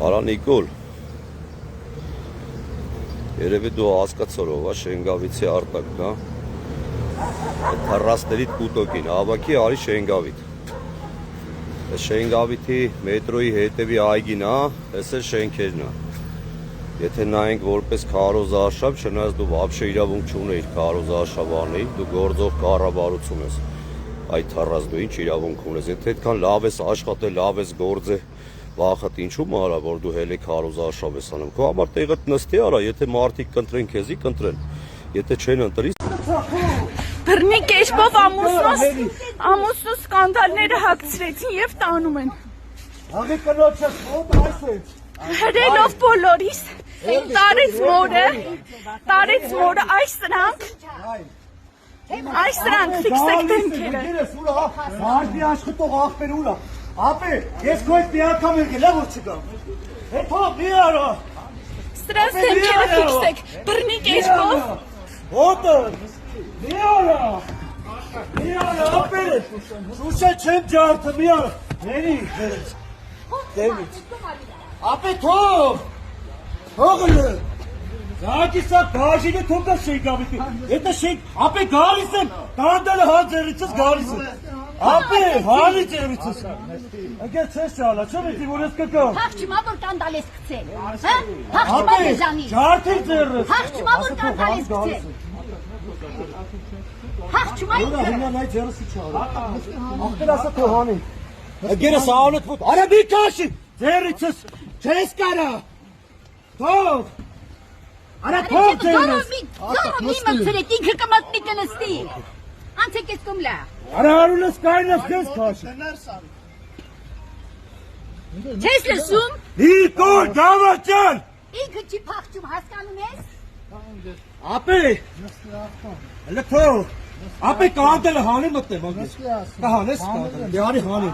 Արա Նիկոլ, երևի դու հասկացորով է Շենգավիթի արտակն է, թռասներից կուտոկին, ավակի արի Շենգավիթ, Շենգավիթի մետրոյի հետևի այգին է, ես էլ շենքերն է, եթե նայենք որպես քարոզարշավ, չնայած դու վաբշե իրավունք չունեիր քարոզարշավ անեի, դու գործող կառավարություն ես, այդ թռած դու ինչ իրավունք ունես, եթե այդքան լավ ես աշխատել, լավ ես գործել, Վախդ ինչու մարա, որ դու հելի քարոզարշավ ես անում, քո համար տեղդ նստի արա, եթե մարդիկ կընտրեն քեզի կընտրեն, եթե չեն ընտրի Բռնի կեշպով ամուսնու սկանդալները հագցրեցին եւ տանում են։ Աղի կնոջս ո՞տ այս է։ Հրելով բոլորիս, տարեց մորը այս սրանք ֆիքսեք դեմքերը։ Մարդի աշխատող աղբեր ուրա։ Ապե, ես քո հետ մի անգամ եկել եմ որ չգամ։ Հետո մի արա։ Սրանց դեմքերը ֆիքսեք, բռնի կեշպով։ Ոտը։ Մի արա, ապե, շուշը չեմ ջարդը, մի արա, ների, դեմից, ապե թող լը, զագի սա բաժին է թող կա շենգավիթի, հետը շենգ, ապե գալիս եմ, տանդալը հա ձերիցս գալիս եմ, ապե, հալի ձերիցս, ագեր չես ճալա, չեմ էտի որ ես կկամ, Հաղջիմա որ կանդալ ես կծել, հաղջիմա եզանի, ջարդի ձերս, հաղջիմա որ կանդալ ես կծել, Հաղջիմա Հինան այդ ձերսի չալը, աղբեր ասա թողանի, ագերս ալոտ ոտ, արա մի կաշի, ձերիցս, չես կարա, թող, արա թող ձերս, Զորով մի մծրեք, ինքը կմատնի կնստի, անցեք ես կոմլա, արա արունս կայնս կես կաշի, չես լսում, Նիկոլ, դավաճան, ինքը չի պաղջում հասկանում ես, ապե, հլը թող, ապե կանդելը հանի մտնեմ, կհանես կանդելը, դե արի հանի,